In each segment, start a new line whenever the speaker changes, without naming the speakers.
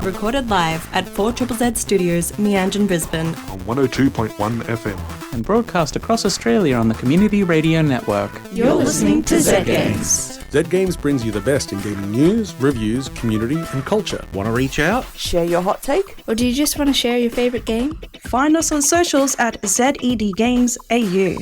recorded live at 4ZZZ Studios, Meanjin, Brisbane.
On 102.1 FM.
And broadcast across Australia on the Community Radio Network.
You're listening to Zed Games.
Zed Games brings you the best in gaming news, reviews, community and culture. Want to reach out?
Share your hot take?
Or do you just want to share your favourite game?
Find us on socials at ZED Games AU.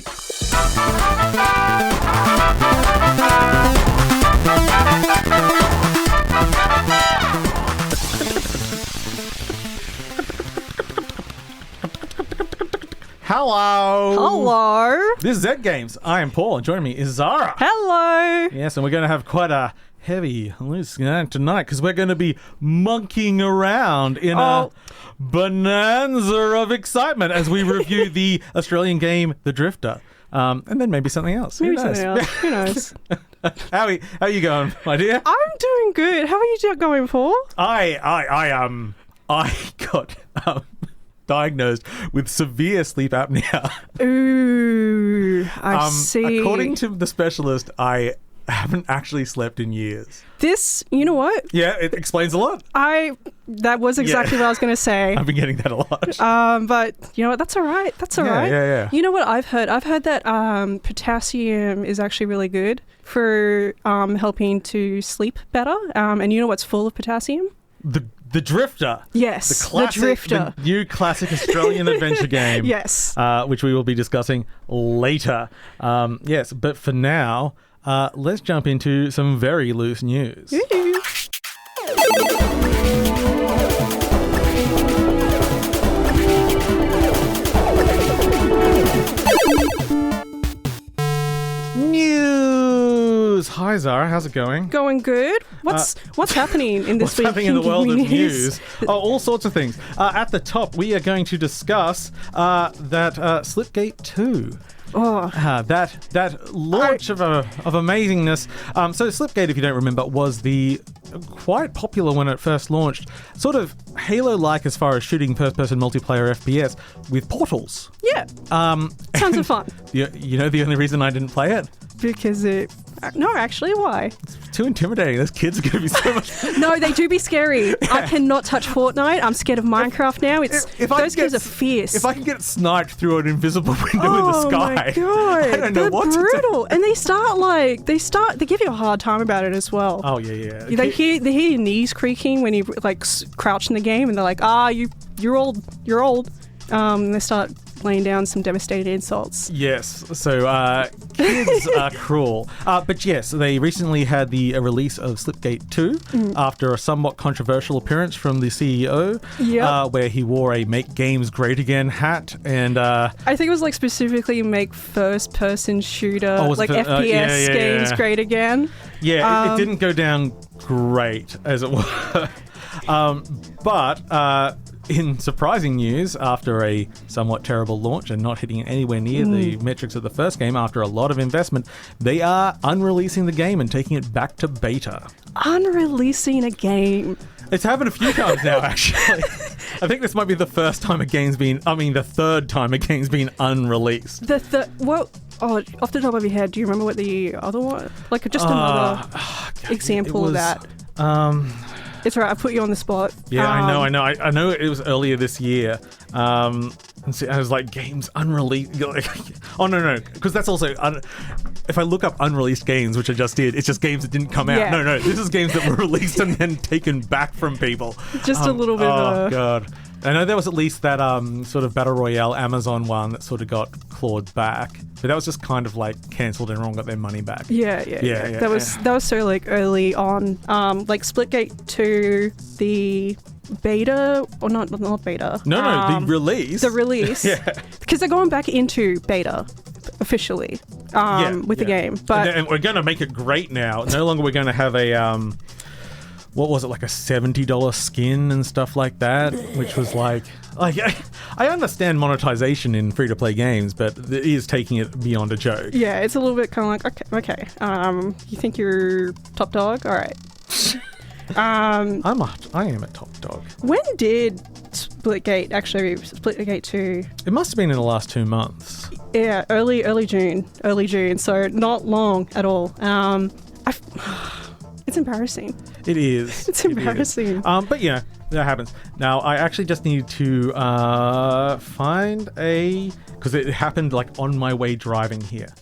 Hello.
Hello.
This is Zed Games. I am Paul, and joining me is Zara.
Hello.
Yes, and we're going to have quite a heavy listening tonight because we're going to be monkeying around in a bonanza of excitement as we review the Australian game The Drifter, and then maybe something else.
Maybe something else. Who knows?
How are you going, my dear?
I'm doing good. How are you going, Paul?
I got diagnosed with severe sleep apnea.
Ooh, I see.
According to the specialist, I haven't actually slept in years.
This, you know what?
Yeah, it explains a lot.
That was exactly what I was going to say.
I've been getting that a lot.
But you know what? That's all right. That's all right.
Yeah.
You know what I've heard? I've heard that potassium is actually really good for helping to sleep better. And you know what's full of potassium?
The Drifter.
Yes,
the Drifter. The new classic Australian adventure game.
Yes.
Which we will be discussing later. Yes, but for now, let's jump into some very loose news. News. Hi Zara, how's it going?
Going good. What's happening in this
week? What's happening in the world of news? All sorts of things. At the top, we are going to discuss that Slipgate 2. That launch of amazingness. So Slipgate, if you don't remember, was the quite popular when it first launched. Sort of Halo-like as far as shooting first-person multiplayer FPS with portals.
Yeah. Sounds of fun.
You know the only reason I didn't play it?
Because no, actually, why?
It's too intimidating. Those kids are going to be so much...
No, they do be scary. Yeah. I cannot touch Fortnite. I'm scared of Minecraft now. Those kids are fierce.
If I can get sniped through an invisible window in the sky...
Oh my God.
I don't know what
brutal. And they give you a hard time about it as well.
Oh, yeah.
They hear your knees creaking when you crouch in the game, and they're like, you're old. And they start laying down some devastating insults.
Yes, so kids are cruel. But yes, they recently had the release of Slipgate 2 after a somewhat controversial appearance from the CEO, where he wore a Make Games Great Again hat. And
I think it was specifically make first-person shooter, FPS games great again.
Yeah, it didn't go down great, as it were. But in surprising news, after a somewhat terrible launch and not hitting anywhere near the metrics of the first game after a lot of investment, they are unreleasing the game and taking it back to beta.
Unreleasing a game?
It's happened a few times now, actually. I think this might be the third time a game's been unreleased.
Off the top of your head, do you remember what the other one? Another example of that. It's all right, I put you on the spot.
Yeah, I know. I know it was earlier this year. And so I was like, games unreleased. Oh, no. Because that's also... if I look up unreleased games, which I just did, it's just games that didn't come out.
Yeah.
No. This is games that were released and then taken back from people.
Just a little bit of
Oh, God. I know there was at least that sort of Battle Royale Amazon one that sort of got clawed back. But that was just kind of cancelled and everyone got their money back.
Yeah. That was so early on. Splitgate 2, the beta, or not beta.
No, the release.
The release.
Yeah.
Because they're going back into beta officially with the game. But
and we're going to make it great now. No longer we're going to have a... what was it, a $70 skin and stuff like that, which was I understand monetization in free-to-play games, but it is taking it beyond a joke.
Yeah, it's a little bit kind of okay. You think you're top dog? All right.
I am a top dog.
When did Splitgate 2?
It must have been in the last 2 months.
Yeah, early June, so not long at all. It's embarrassing.
It is.
It's embarrassing.
But that happens. Now, I actually just need to find because it happened like on my way driving here.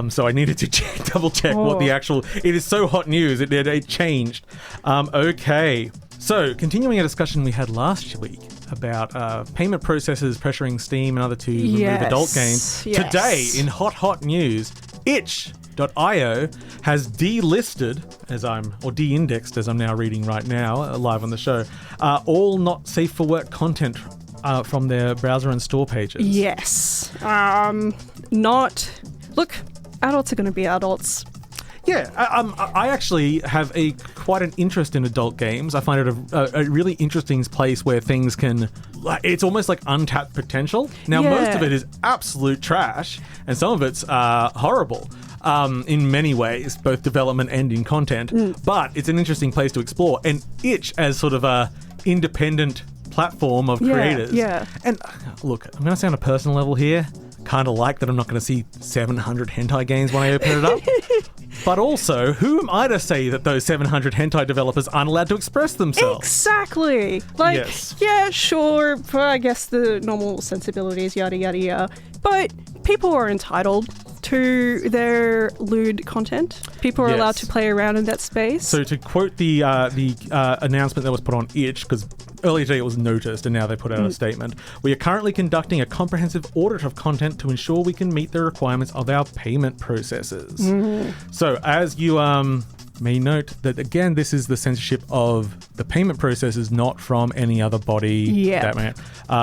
So I needed to double check what the actual. It is so hot news. It changed. Okay. So, continuing a discussion we had last week about payment processors pressuring Steam and other to remove adult games.
Yes.
Today, in hot news, itch.io has delisted, or de-indexed, as I'm now reading right now, live on the show, all not safe for work content from their browser and store pages.
Yes. Look, adults are going to be adults.
Yeah, I actually have quite an interest in adult games. I find it a really interesting place where things can... It's almost like untapped potential. Now, most of it is absolute trash, and some of it's horrible in many ways, both development and in content. But it's an interesting place to explore. And itch as sort of a independent platform of creators.
Yeah.
And look, I'm going to say on a personal level here, kind of like that I'm not going to see 700 hentai games when I open it up. But also, who am I to say that those 700 hentai developers aren't allowed to express themselves?
Exactly. Yeah, sure, I guess the normal sensibilities, yada, yada, yada. But people are entitled to their lewd content. People are allowed to play around in that space.
So to quote the announcement that was put on itch, because earlier today it was noticed and now they put out a statement, we are currently conducting a comprehensive audit of content to ensure we can meet the requirements of our payment processes. So as you may note that, again, this is the censorship of the payment processes, not from any other body,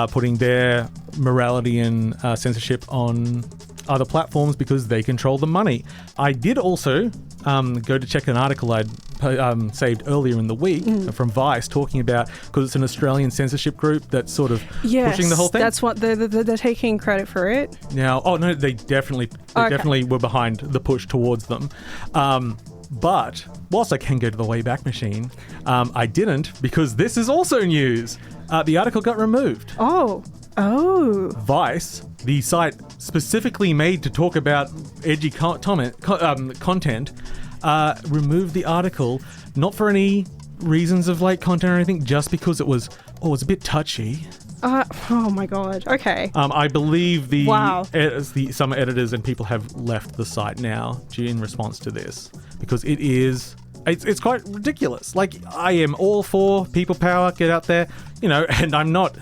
putting their morality and censorship on other platforms because they control the money. I did also go to check an article I'd saved earlier in the week from Vice talking about, because it's an Australian censorship group that's sort of pushing the whole thing.
That's what they're taking credit for it.
Now, no, they definitely were behind the push towards them. But whilst I can go to the Wayback Machine, I didn't, because this is also news. The article got removed.
Oh.
Vice, the site specifically made to talk about edgy content, removed the article, not for any reasons of like content or anything, just because it was a bit touchy.
Oh my god. Okay.
I believe some editors and people have left the site now in response to this, because it's quite ridiculous. Like, I am all for people power, get out there, and I'm not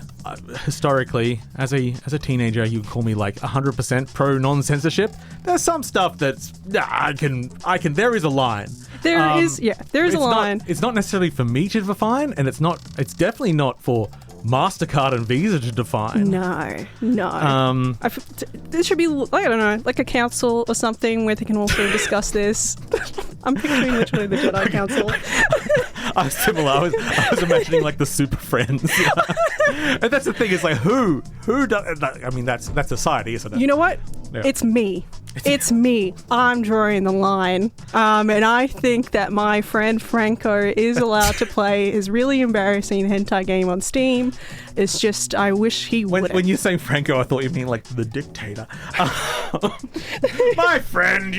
historically, as a teenager, you would call me like 100% pro non-censorship. There's some stuff that's I can there is a line. There is a line. It's not necessarily for me to define, and it's definitely not for MasterCard and Visa to define.
No. There should be, I don't know, like a council or something where they can also discuss this. I'm picturing literally the Jedi Council.
I was similar. I was imagining like the Super Friends. And that's the thing, is like who does, I mean, that's society, isn't it?
You know what? Yeah. It's me. It's me. I'm drawing the line. And I think that my friend Franco is allowed to play his really embarrassing hentai game on Steam. It's just, I wish he would.
When you're saying Franco, I thought you mean like the dictator. My friend,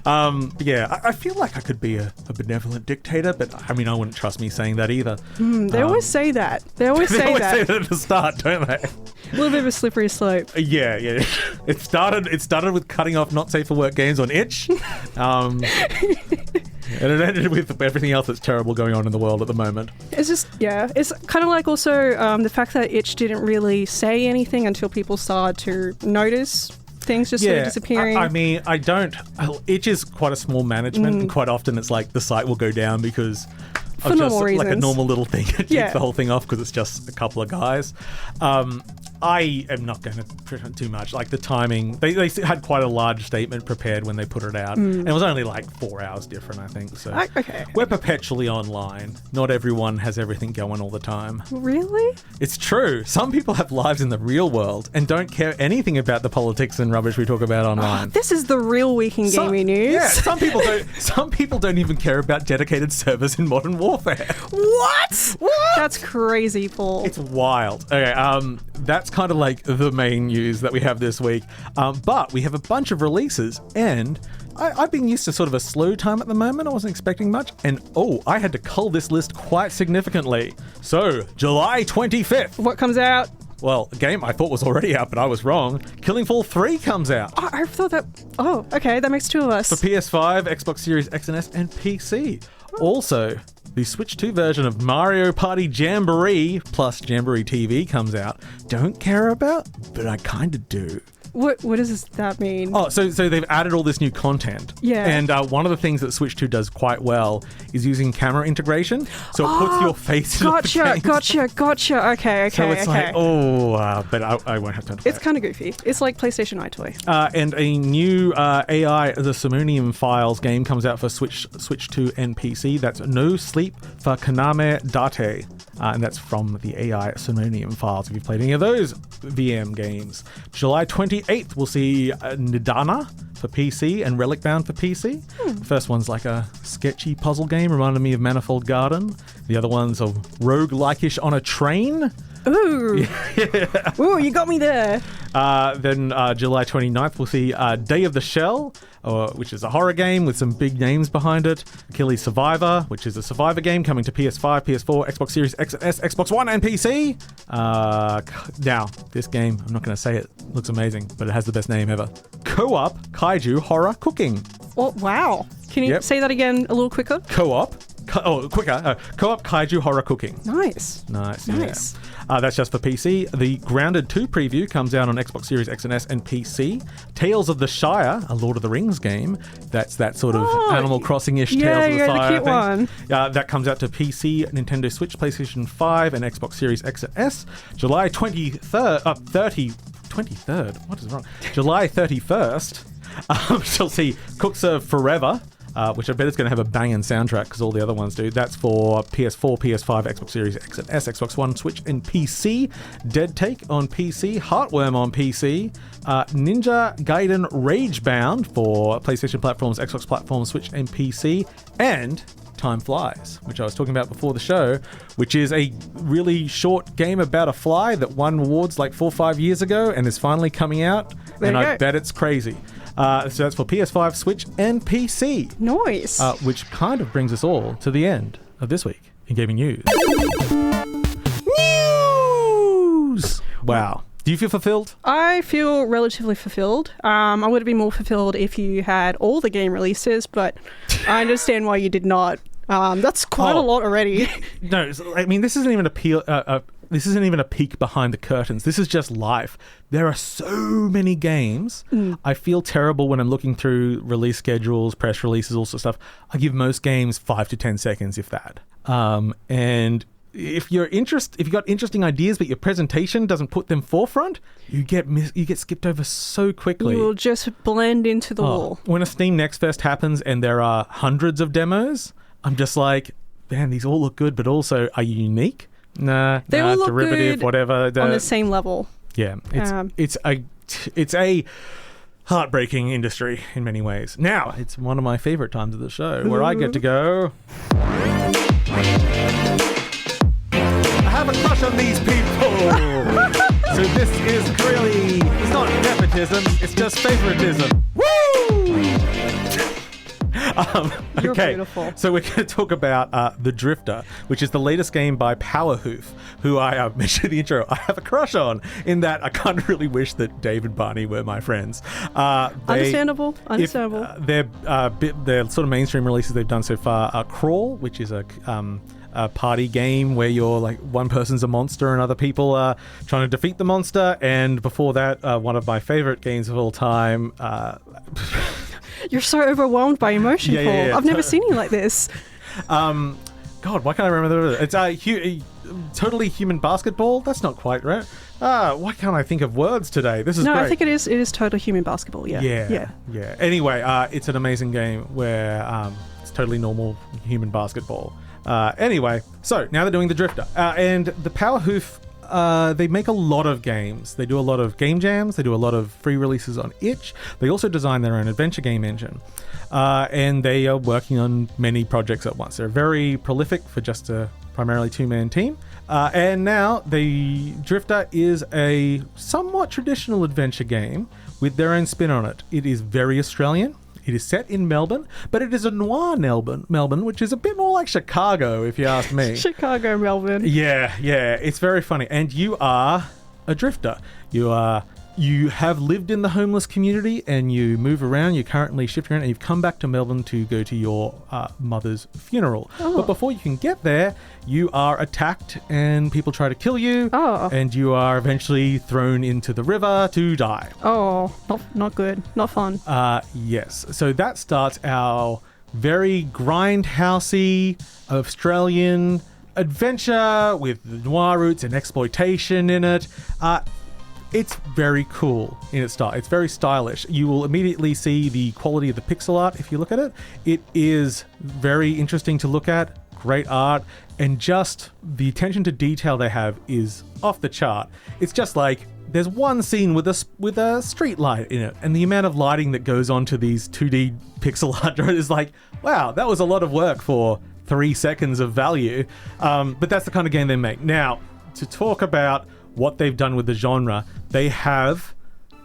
I feel like I could be a benevolent dictator, but I mean, I wouldn't trust me saying that either.
They always say that. They always say that
at the start, don't they?
A little bit of a slippery slope.
Yeah. It started with cutting off not safe for work games on itch. And it ended with everything else that's terrible going on in the world at the moment.
It's just, it's kind of like also the fact that itch didn't really say anything until people started to notice things just sort of disappearing.
I mean, itch is quite a small management, and quite often it's like the site will go down because
for normal reasons.
Like a normal little thing. It takes the whole thing off because it's just a couple of guys. I am not going to pretend too much. Like the timing, they had quite a large statement prepared when they put it out. And it was only like 4 hours different, I think. So we're perpetually online. Not everyone has everything going all the time.
Really?
It's true. Some people have lives in the real world and don't care anything about the politics and rubbish we talk about online.
This is the real week in gaming news.
Yeah, some people don't even care about dedicated servers in Modern Warfare.
What? That's crazy, Paul.
It's wild. Okay, that's kind of like the main news that we have this week. But we have a bunch of releases, and I've been used to sort of a slow time at the moment. I wasn't expecting much. And I had to cull this list quite significantly. So, July 25th.
What comes out?
Well, a game I thought was already out, but I was wrong. Killing Floor 3 comes out.
Oh, I thought that... Oh, okay, that makes two of us.
For PS5, Xbox Series X and S, and PC. Also, the Switch 2 version of Mario Party Jamboree plus Jamboree TV comes out. Don't care about, but I kind of do.
What does that mean?
Oh, so they've added all this new content.
Yeah.
And one of the things that Switch 2 does quite well is using camera integration. So it puts your face in the game.
Gotcha. Okay.
So it's like, but I won't have time to play
It's kind of goofy. It's like PlayStation iToy.
And a new AI, the Simonium Files game comes out for Switch 2 and PC. That's No Sleep for Kaname Date. And that's from the AI Simonium Files, if you've played any of those VM games. July 28th, we'll see Nidana for PC and Relic Bound for PC. The first one's like a sketchy puzzle game, reminded me of Manifold Garden. The other one's a roguelike-ish on a train.
Ooh. Ooh, you got me there.
Then July 29th, we'll see Day of the Shell, which is a horror game with some big names behind it. Achilles Survivor, which is a survivor game coming to PS5, PS4, Xbox Series X and S, Xbox One, and PC. Now, this game, I'm not going to say it, looks amazing, but it has the best name ever. Co-op Kaiju Horror Cooking.
Oh, wow. Can you say that again a little quicker?
Co-op Kaiju Horror Cooking.
Nice.
Yeah. That's just for PC. The Grounded 2 preview comes out on Xbox Series X and S and PC. Tales of the Shire, a Lord of the Rings game. That's that sort of Animal Crossing-ish Tales of the Shire.
The cute one.
That comes out to PC, Nintendo Switch, PlayStation 5, and Xbox Series X and S. July 23rd. What is wrong? July 31st. She'll see Cook Serve Forever. Which I bet is going to have a banging soundtrack because all the other ones do. That's for PS4, PS5, Xbox Series X and S, Xbox One, Switch, and PC. Dead Take on PC, Heartworm on PC, Ninja Gaiden Ragebound for PlayStation platforms, Xbox platforms, Switch, and PC, and Time Flies, which I was talking about before the show, which is a really short game about a fly that won awards like 4 or 5 years ago and is finally coming out. I bet it's crazy. So that's for PS5, Switch, and PC.
Nice.
Which kind of brings us all to the end of this week in Gaming News. News! Wow. Do you feel fulfilled?
I feel relatively fulfilled. I would have been more fulfilled if you had all the game releases, but I understand why you did not. That's quite a lot already.
No, I mean, this isn't even this isn't even a peek behind the curtains. This is just life. There are so many games. I feel terrible when I'm looking through release schedules, press releases, all sorts of stuff. I give most games 5 to 10 seconds, if that. And if you've got interesting ideas, but your presentation doesn't put them forefront, you get skipped over so quickly.
You will just blend into the wall.
When a Steam Next Fest happens and there are hundreds of demos, I'm just like, man, these all look good, but also, are you unique?
They all look
derivative,
good
whatever.
On the same level.
Yeah, it's a heartbreaking industry in many ways. Now, it's one of my favorite times of the show where I get to go. I have a crush on these people. So this is really, it's not nepotism, it's just favoritism. Woo!
You're
okay,
beautiful.
So we're going to talk about The Drifter, which is the latest game by Powerhoof, who I mentioned in the intro I have a crush on, in that I kind of really wish that Dave and Barney were my friends.
Understandable.
Their sort of mainstream releases they've done so far are Crawl, which is a party game where you're like one person's a monster and other people are trying to defeat the monster, and before that one of my favorite games of all time,
You're so overwhelmed by emotion, Paul.
Yeah.
I've never seen you like this.
God, why can't I remember that? It's Totally Human Basketball. That's not quite right. Why can't I think of words today? This is great.
I think it is Totally Human Basketball. Yeah.
Anyway, it's an amazing game where it's totally normal human basketball. Anyway, so now they're doing The Drifter, and the Powerhoof. They make a lot of games. They do a lot of game jams. They do a lot of free releases on itch. They also design their own adventure game engine. And they are working on many projects at once. They're very prolific for just a primarily two-man team. And now the Drifter is a somewhat traditional adventure game with their own spin on it. It is very Australian. It is set in Melbourne, but it is a noir Melbourne, which is a bit more like Chicago, if you ask me.
Chicago, Melbourne.
Yeah, it's very funny. And you are a drifter. You have lived in the homeless community and you move around. You currently shift around and you've come back to Melbourne to go to your mother's funeral. But before you can get there, you are attacked and people try to kill you. And you are eventually thrown into the river to die.
Not good. Not fun.
Yes. So that starts our very grindhousey Australian adventure with noir roots and exploitation in it. It's very cool in its style. It's very stylish. You will immediately see the quality of the pixel art if you look at it. It is very interesting to look at. Great art. And just the attention to detail they have is off the chart. It's just like there's one scene with a street light in it. And the amount of lighting that goes onto these 2D pixel art is like, wow, that was a lot of work for 3 seconds of value. But that's the kind of game they make. Now, to talk about what they've done with the genre, they have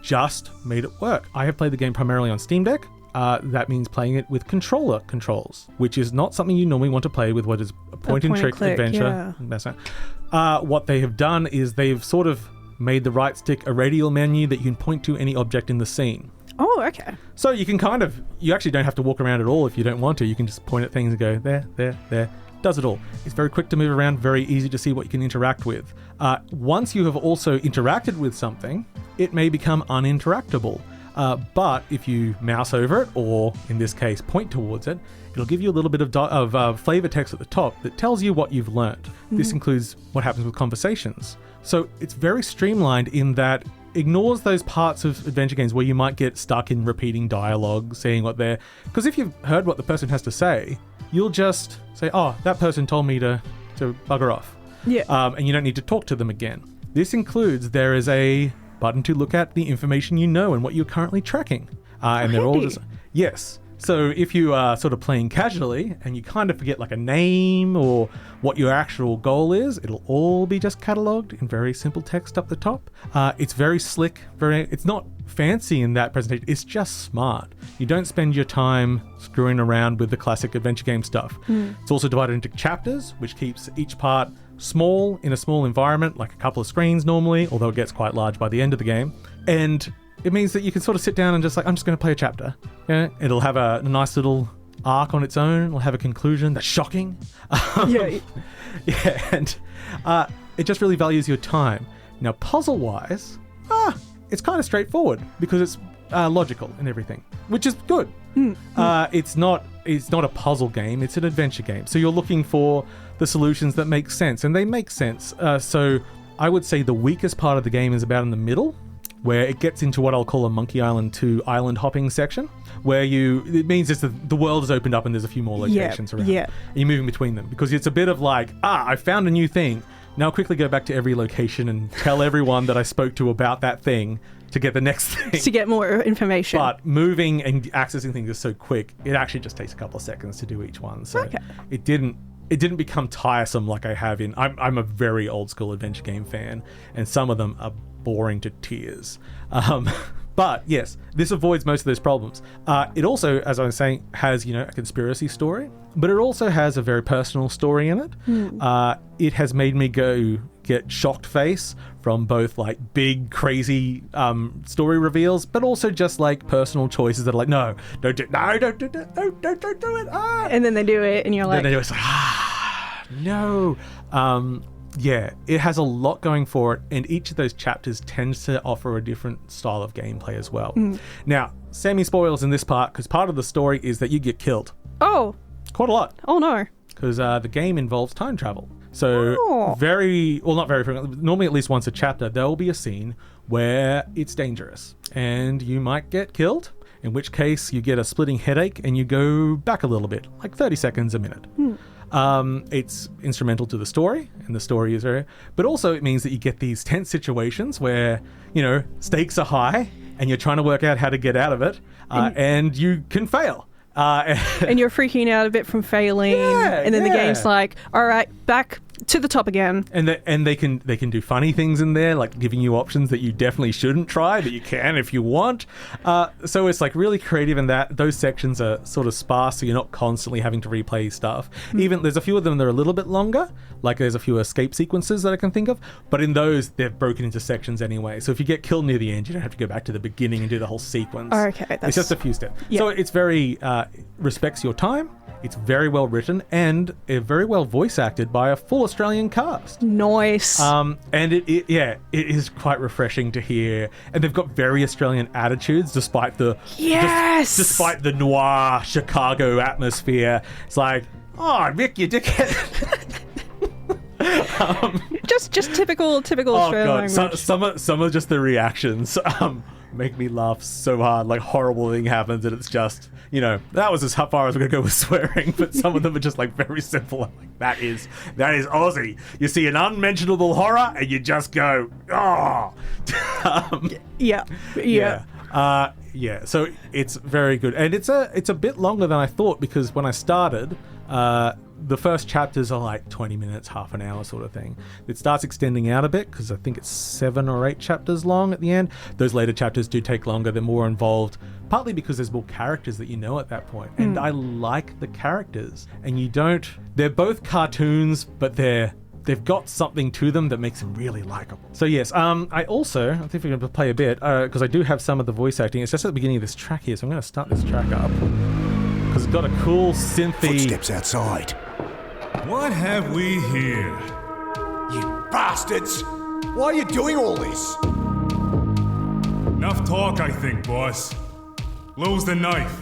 just made it work. I have played the game primarily on Steam Deck. That means playing it with controller controls, which is not something you normally want to play with what is a point-and-click adventure. Yeah. That's right. What they have done is they've sort of made the right stick a radial menu that you can point to any object in the scene.
Oh, okay.
So you can you actually don't have to walk around at all if you don't want to. You can just point at things and go, there. Does it all. It's very quick to move around, very easy to see what you can interact with. Once you have also interacted with something, it may become uninteractable. But if you mouse over it, or in this case, point towards it, it'll give you a little bit of flavor text at the top that tells you what you've learned. This includes what happens with conversations. So it's very streamlined in that ignores those parts of adventure games where you might get stuck in repeating dialogue, saying what they're... Because if you've heard what the person has to say, you'll just say, oh, that person told me to bugger off.
Yeah.
And you don't need to talk to them again. This includes, there is a button to look at the information you know and what you're currently tracking. And they're all just... Yes. So if you are sort of playing casually and you kind of forget like a name or what your actual goal is, it'll all be just catalogued in very simple text up the top. It's very slick, it's not fancy in that presentation, it's just smart. You don't spend your time screwing around with the classic adventure game stuff. It's also divided into chapters, which keeps each part small in a small environment, like a couple of screens normally, although it gets quite large by the end of the game. And it means that you can sort of sit down and just like, I'm just going to play a chapter. Yeah, it'll have a nice little arc on its own. It'll have a conclusion that's shocking. And it just really values your time. Now, puzzle-wise, it's kind of straightforward because it's logical and everything, which is good. It's not a puzzle game. It's an adventure game. So you're looking for the solutions that make sense, and they make sense. So I would say the weakest part of the game is about in the middle, where it gets into what I'll call a Monkey Island 2 island hopping section, where it means it's the world has opened up and there's a few more locations around. Yeah. And you're moving between them because it's a bit of like, I found a new thing. Now I'll quickly go back to every location and tell everyone that I spoke to about that thing to get the next thing.
To get more information.
But moving and accessing things is so quick, it actually just takes a couple of seconds to do each one. So it didn't become tiresome like I have in... I'm a very old school adventure game fan, and some of them are boring to tears. But yes, this avoids most of those problems. It also, as I was saying, has, a conspiracy story, but it also has a very personal story in it. It has made me get shocked face from both like big crazy story reveals, but also just like personal choices that are like, no, don't do it.
And then they do it, and you're like,
then they do it, it's like, no. Yeah, it has a lot going for it, and each of those chapters tends to offer a different style of gameplay as well. Now, semi-spoilers in this part, because part of the story is that you get killed.
Oh.
Quite a lot.
Oh, no.
Because the game involves time travel. So not very frequently, normally at least once a chapter, there will be a scene where it's dangerous, and you might get killed, in which case you get a splitting headache, and you go back a little bit, like 30 seconds a minute. It's instrumental to the story, and the story is very... But also it means that you get these tense situations where, stakes are high, and you're trying to work out how to get out of it, and you can fail.
And you're freaking out a bit from failing, and then the game's like, all right, back To the top again.
And they can do funny things in there, like giving you options that you definitely shouldn't try, but you can if you want. So it's like really creative in that. Those sections are sort of sparse, so you're not constantly having to replay stuff. Even there's a few of them that are a little bit longer, like there's a few escape sequences that I can think of, but in those they've broken into sections anyway. So if you get killed near the end, you don't have to go back to the beginning and do the whole sequence.
Okay,
it's just a few steps.
Yeah.
So it's very respects your time. It's very well written and very well voice acted by a full Australian cast.
Nice.
And it is quite refreshing to hear. And they've got very Australian attitudes despite the despite the noir Chicago atmosphere. It's like, oh, Mick, you dickhead.
Just typical Australian language.
Some of just the reactions make me laugh so hard. Like horrible thing happens and it's just, that was as far as we're gonna go with swearing, but some of them are just like very simple. I'm like, that is Aussie. You see an unmentionable horror and you just go, oh.
Yeah.
So it's very good, and it's a bit longer than I thought, because when I started, the first chapters are like 20 minutes, half an hour sort of thing. It starts extending out a bit because I think it's 7 or 8 chapters long at the end. Those later chapters do take longer. They're more involved, partly because there's more characters that you know at that point. And I like the characters. And they're both cartoons, but they've got something to them that makes them really likable. So yes, I think we're going to play a bit, because I do have some of the voice acting. It's just at the beginning of this track here, so I'm going to start this track up. Because it's got a cool synthy...
Footsteps outside.
What have we here?
You bastards! Why are you doing all this?
Enough talk, I think, boss. Lose the knife.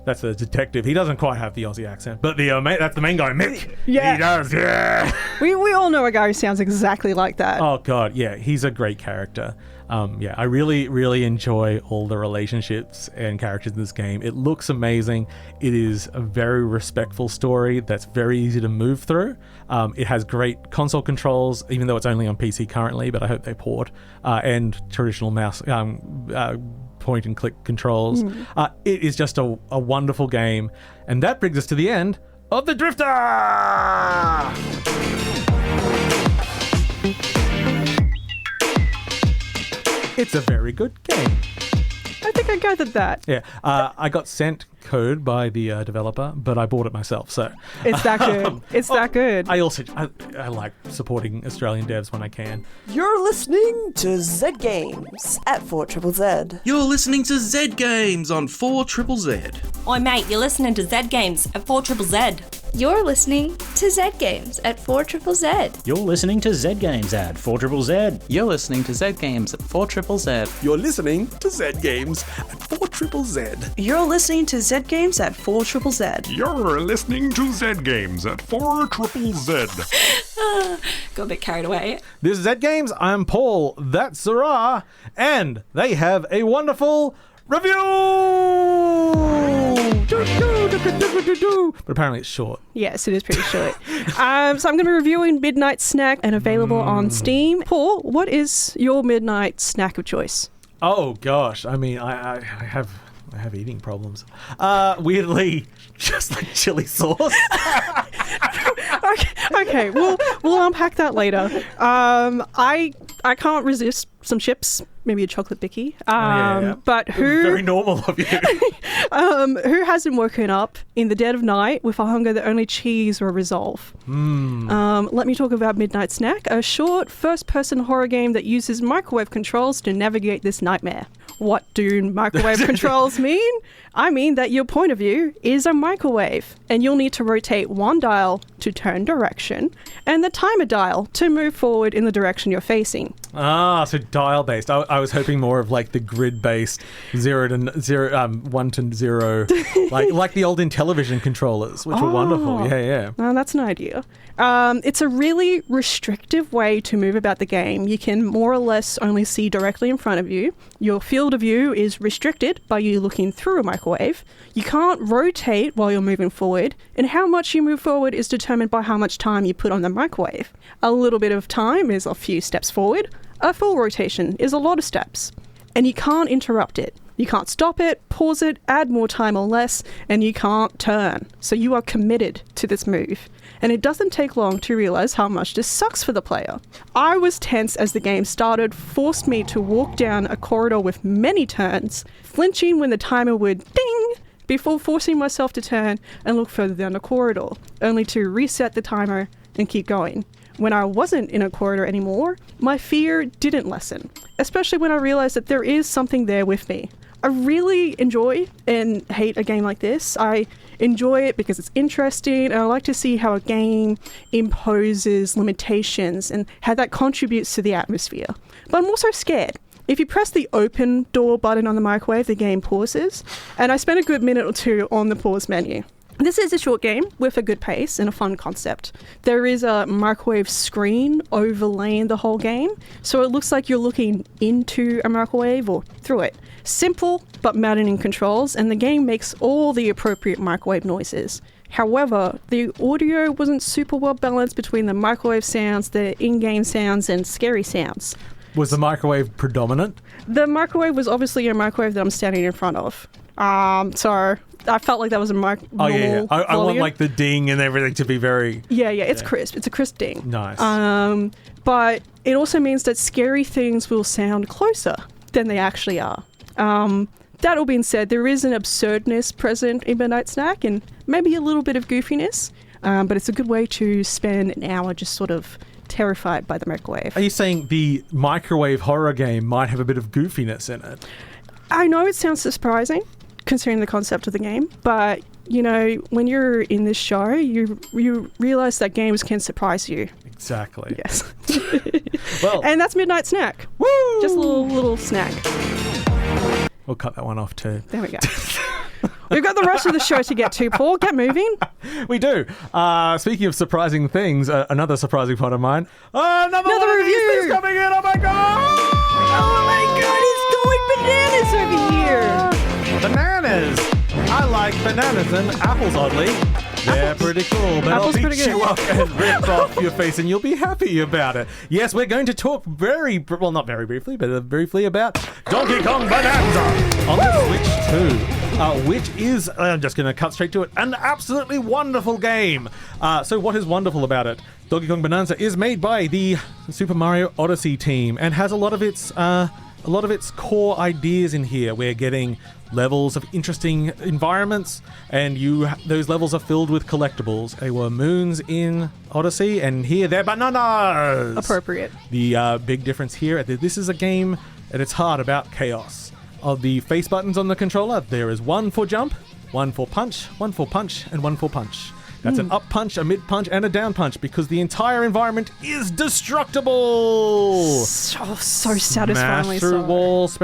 That's the detective. He doesn't quite have the Aussie accent, but that's the main guy, Mick.
Yeah.
He does, yeah.
We all know a guy who sounds exactly like that.
Oh, God, yeah. He's a great character. I really, really enjoy all the relationships and characters in this game. It looks amazing. It is a very respectful story that's very easy to move through. It has great console controls, even though it's only on PC currently, but I hope they port, and traditional mouse point and click controls. It is just a wonderful game. And that brings us to the end of The Drifter! It's a very good game.
I think I gathered that.
Yeah, I got sent code by the developer, but I bought it myself, so...
It's that good. It's that good.
I like supporting Australian devs when I can.
You're listening to Zed Games at 4ZZZ.
You're listening to Zed Games on 4ZZZ.
Oi mate, you're listening to Zed Games at 4ZZZ.
You're listening to Zed Games at 4ZZZ.
You're listening to Zed Games at 4ZZZ.
You're listening to Zed Games at 4ZZZ.
You're listening to Zed Games at 4ZZZ.
You're listening to Zed Games at 4ZZZ.
You're listening to Zed Games at 4ZZZ.
Got a bit carried away.
This is Zed Games. I'm Paul. That's Sarah. And they have a wonderful review! But apparently it's short.
Yes, it is pretty short. So I'm going to be reviewing Midnight Snack and available on Steam. Paul, what is your midnight snack of choice?
Oh gosh, I mean, I have eating problems. Weirdly, just like chili sauce.
Okay, we'll unpack that later. I can't resist some chips, maybe a chocolate bicky. But who...
Very normal of you.
Who hasn't woken up in the dead of night with a hunger that only cheese will resolve? Let me talk about Midnight Snack, a short first-person horror game that uses microwave controls to navigate this nightmare. What do microwave controls mean? I mean that your point of view is a microwave, and you'll need to rotate one dial to turn direction, and the timer dial to move forward in the direction you're facing.
Ah, so dial-based. I was hoping more of like the grid-based 1 to 0, like the old Intellivision controllers, which were wonderful. Yeah.
Oh, that's an idea. It's a really restrictive way to move about the game. You can more or less only see directly in front of you. Your field of view is restricted by you looking through a microwave. You can't rotate while you're moving forward, and how much you move forward is determined by how much time you put on the microwave. A little bit of time is a few steps forward. A full rotation is a lot of steps, and you can't interrupt it. You can't stop it, pause it, add more time or less, and you can't turn. So you are committed to this move. And it doesn't take long to realize how much this sucks for the player. I was tense as the game started, forced me to walk down a corridor with many turns, flinching when the timer would ding before forcing myself to turn and look further down the corridor, only to reset the timer and keep going. When I wasn't in a corridor anymore, my fear didn't lessen, especially when I realized that there is something there with me. I really enjoy and hate a game like this. I enjoy it because it's interesting, and I like to see how a game imposes limitations and how that contributes to the atmosphere. But I'm also scared. If you press the open door button on the microwave, the game pauses, and I spent a good minute or two on the pause menu. This is a short game with a good pace and a fun concept. There is a microwave screen overlaying the whole game, so it looks like you're looking into a microwave or through it. Simple but maddening controls, and the game makes all the appropriate microwave noises. However, the audio wasn't super well balanced between the microwave sounds, the in-game sounds, and scary sounds.
Was the microwave predominant?
The microwave was obviously a microwave that I'm standing in front of. So I felt like that was a normal
I want
volume.
like the ding and everything to be very...
Yeah, it's crisp. It's a crisp ding.
Nice.
But it also means that scary things will sound closer than they actually are. That all being said, there is an absurdness present in Midnight Snack and maybe a little bit of goofiness, but it's a good way to spend an hour just sort of terrified by the microwave.
Are you saying the microwave horror game might have a bit of goofiness in it?
I know it sounds surprising, considering the concept of the game, but, you know, when you're in this show, you realise that games can surprise you.
Exactly.
Yes.
Well,
and that's Midnight Snack. Woo! Just a little snack.
We'll cut that one off too.
There we go. We've got the rest of the show to get to, Paul. Get moving.
We do. Speaking of surprising things, another surprising part of mine. Another
review
coming in. Oh my god!
Oh my god, it's going bananas over here.
Bananas. I like bananas and apples. Oddly, they're pretty cool. But
Apples
I'll
pretty
beat
good.
you up and rip off your face, and you'll be happy about it. Yes, we're going to talk not very briefly, but briefly about Donkey Kong Bananza on the Switch 2. Which is, I'm just going to cut straight to it, an absolutely wonderful game. So what is wonderful about it? Donkey Kong Bananza is made by the Super Mario Odyssey team and has a lot of its core ideas in here. We're getting levels of interesting environments, and those levels are filled with collectibles. They were moons in Odyssey, and here they're bananas.
Appropriate.
The big difference here, this is a game at its heart about chaos. Of the face buttons on the controller, there is one for jump, one for punch, and one for punch. That's an up punch, a mid punch, and a down punch, because the entire environment is destructible.
So satisfyingly
Smash through
so.
walls,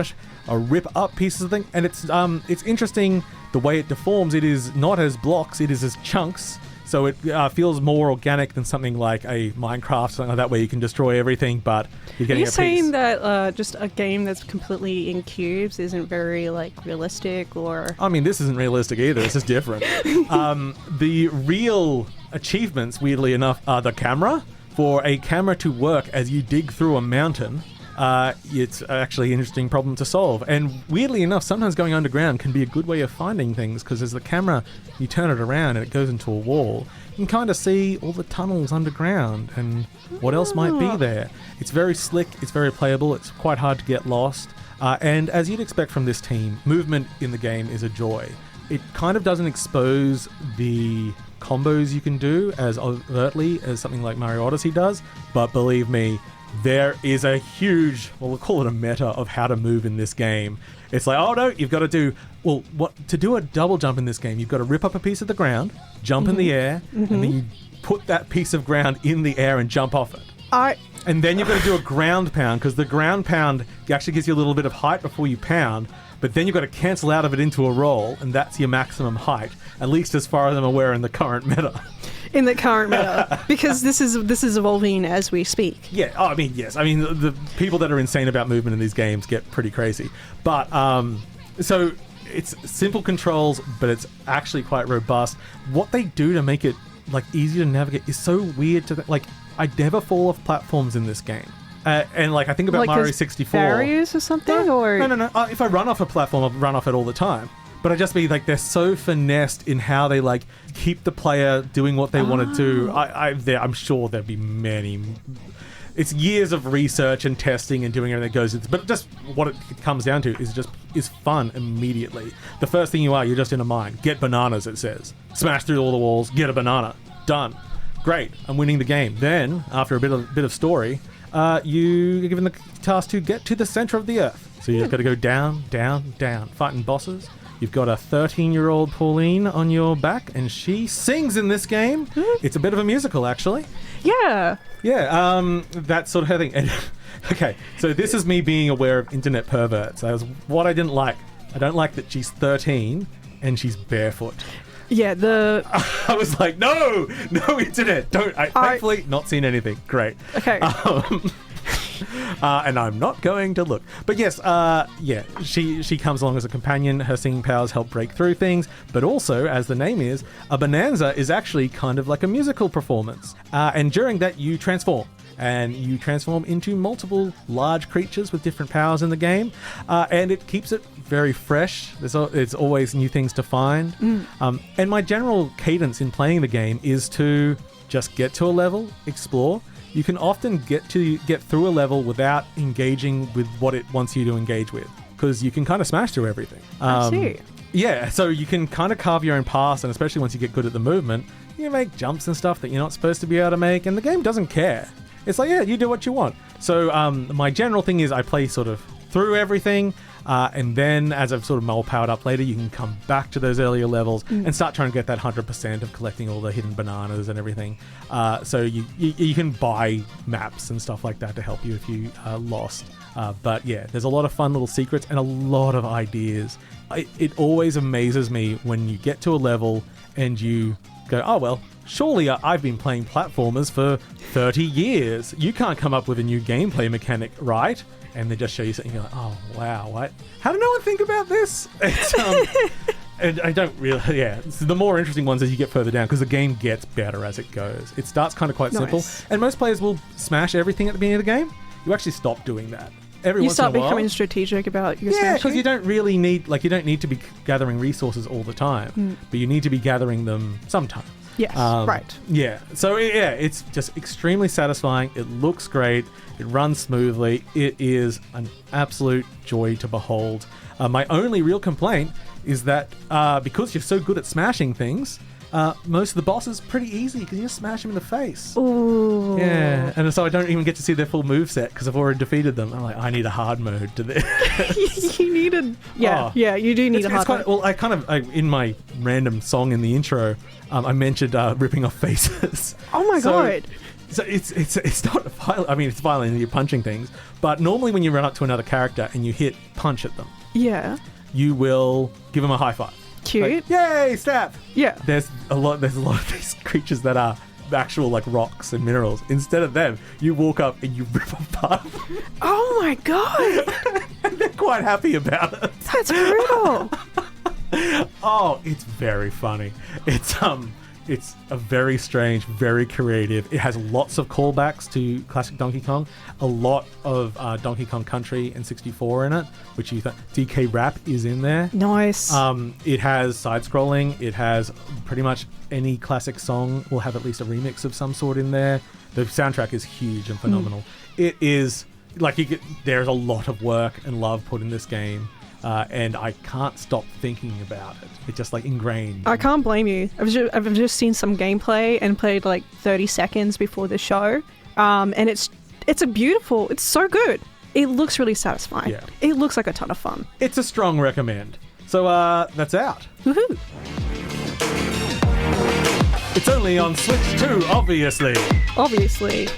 rip up pieces of things, and it's interesting the way it deforms. It is not as blocks; it is as chunks. So it feels more organic than something like a Minecraft, something like that, where you can destroy everything, but you're getting a piece.
Are you saying that just a game that's completely in cubes isn't very, realistic, or...
I mean, this isn't realistic either. This is different. The real achievements, weirdly enough, are the camera. For a camera to work as you dig through a mountain, it's actually an interesting problem to solve. And weirdly enough, sometimes going underground can be a good way of finding things, because as the camera, you turn it around and it goes into a wall, you can kind of see all the tunnels underground and what else might be there. It's very slick, it's very playable, it's quite hard to get lost. And as you'd expect from this team, movement in the game is a joy. It kind of doesn't expose the combos you can do as overtly as something like Mario Odyssey does, but believe me, there is a huge, we'll call it a meta of how to move in this game. It's like, oh no, you've got to do, to do a double jump in this game, you've got to rip up a piece of the ground, jump in the air, and then you put that piece of ground in the air and jump off it. And then you've got to do a ground pound, because the ground pound actually gives you a little bit of height before you pound, but then you've got to cancel out of it into a roll, and that's your maximum height, at least as far as I'm aware in the current meta.
In the current meta, because this is evolving as we speak.
Yeah, yes. I mean, the people that are insane about movement in these games get pretty crazy. But, so it's simple controls, but it's actually quite robust. What they do to make it, easy to navigate is so weird I never fall off platforms in this game. And like I think about
like
Mario
there's
64.
barriers or something?
No. If I run off a platform, I'll run off it all the time. But I just be like, they're so finessed in how they like keep the player doing what they want to do. I'm sure there'll be many. It's years of research and testing and doing everything that goes into, but just what it comes down to is fun immediately. The first thing you're just in a mine. Get bananas, it says. Smash through all the walls, get a banana. Done. Great, I'm winning the game. Then, after a bit of story, you're given the task to get to the center of the earth. So you've got to go down, down, down, fighting bosses. You've got a 13-year-old Pauline on your back, and she sings in this game. It's a bit of a musical, actually.
Yeah.
Yeah, that sort of thing. And, okay, so this is me being aware of internet perverts. That was what I didn't like. I don't like that she's 13 and she's barefoot.
Yeah,
I was like, no internet, don't. Thankfully, not seen anything. Great.
Okay.
And I'm not going to look. But yes, she comes along as a companion. Her singing powers help break through things. But also, as the name is, a bonanza is actually kind of like a musical performance. And during that, you transform. And you transform into multiple large creatures with different powers in the game. And it keeps it very fresh. There's always new things to find. And my general cadence in playing the game is to just get to a level, explore. You can often get through a level without engaging with what it wants you to engage with, because you can kind of smash through everything.
I see.
Yeah, so you can kind of carve your own path, and especially once you get good at the movement, you make jumps and stuff that you're not supposed to be able to make, and the game doesn't care. It's like, yeah, you do what you want. So my general thing is I play sort of through everything, and then as I've sort of more powered up later, you can come back to those earlier levels and start trying to get that 100% of collecting all the hidden bananas and everything. So you can buy maps and stuff like that to help you if you are lost. But yeah, there's a lot of fun little secrets and a lot of ideas. It always amazes me when you get to a level and you go, oh, well, surely I've been playing platformers for 30 years. You can't come up with a new gameplay mechanic, right? And they just show you something, you're like, oh, wow, what? How did no one think about this? And I don't really, So the more interesting ones as you get further down, because the game gets better as it goes. It starts kind of quite simple. And most players will smash everything at the beginning of the game. You actually stop doing that.
You start becoming strategic about your smashing?
Yeah, because you don't really need, you don't need to be gathering resources all the time, but you need to be gathering them sometimes.
Yes, right.
Yeah, so it's just extremely satisfying. It looks great. It runs smoothly. It is an absolute joy to behold. My only real complaint is that because you're so good at smashing things, most of the bosses pretty easy because you just smash them in the face.
Ooh.
Yeah, and so I don't even get to see their full moveset because I've already defeated them. I'm like, I need a hard mode to this.
You need a... Yeah, you do need a hard mode.
Well, I in my random song in the intro, I mentioned ripping off faces.
Oh my god.
So it's not violent. I mean, it's violent and you're punching things, but normally when you run up to another character and you punch at them, you will give them a high five.
Cute.
Like, yay, snap.
Yeah.
There's a lot of these creatures that are actual rocks and minerals. Instead of them, you walk up and you rip apart.
Oh my god.
And they're quite happy about it.
That's brutal.
Oh, it's very funny. It's a very strange, very creative. It has lots of callbacks to classic Donkey Kong. A lot of Donkey Kong Country and 64 in it, which you think DK Rap is in there.
Nice.
It has side-scrolling. It has pretty much any classic song will have at least a remix of some sort in there. The soundtrack is huge and phenomenal. It is there's a lot of work and love put in this game. And I can't stop thinking about it. It's just ingrained.
I can't blame you. I've just seen some gameplay and played 30 seconds before the show. And it's it's so good. It looks really satisfying. Yeah. It looks like a ton of fun.
It's a strong recommend. So that's out.
Woohoo.
It's only on Switch 2, obviously.
Obviously.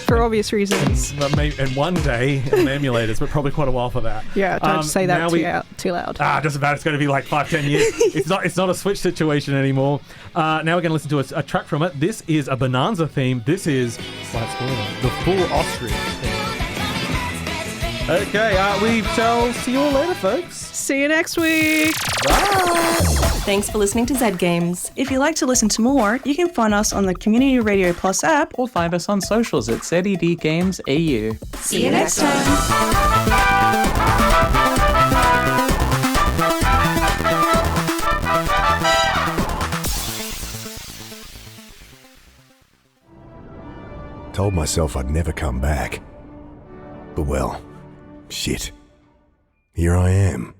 For obvious reasons.
And one day on emulators, but probably quite a while for that.
Yeah, don't say that too loud.
Doesn't matter. It's going to be 5-10 years. It's not a Switch situation anymore. Now we're going to listen to a track from it. This is a Bananza theme. This is the full Austrian theme. Okay, we shall see you all later, folks.
See you next week.
Thanks for listening to Zed Games.
If you'd like to listen to more, you can find us on the Community Radio Plus app
Or find us on socials at ZED Games AU.
See you next time.
Told myself I'd never come back. But well, shit. Here I am.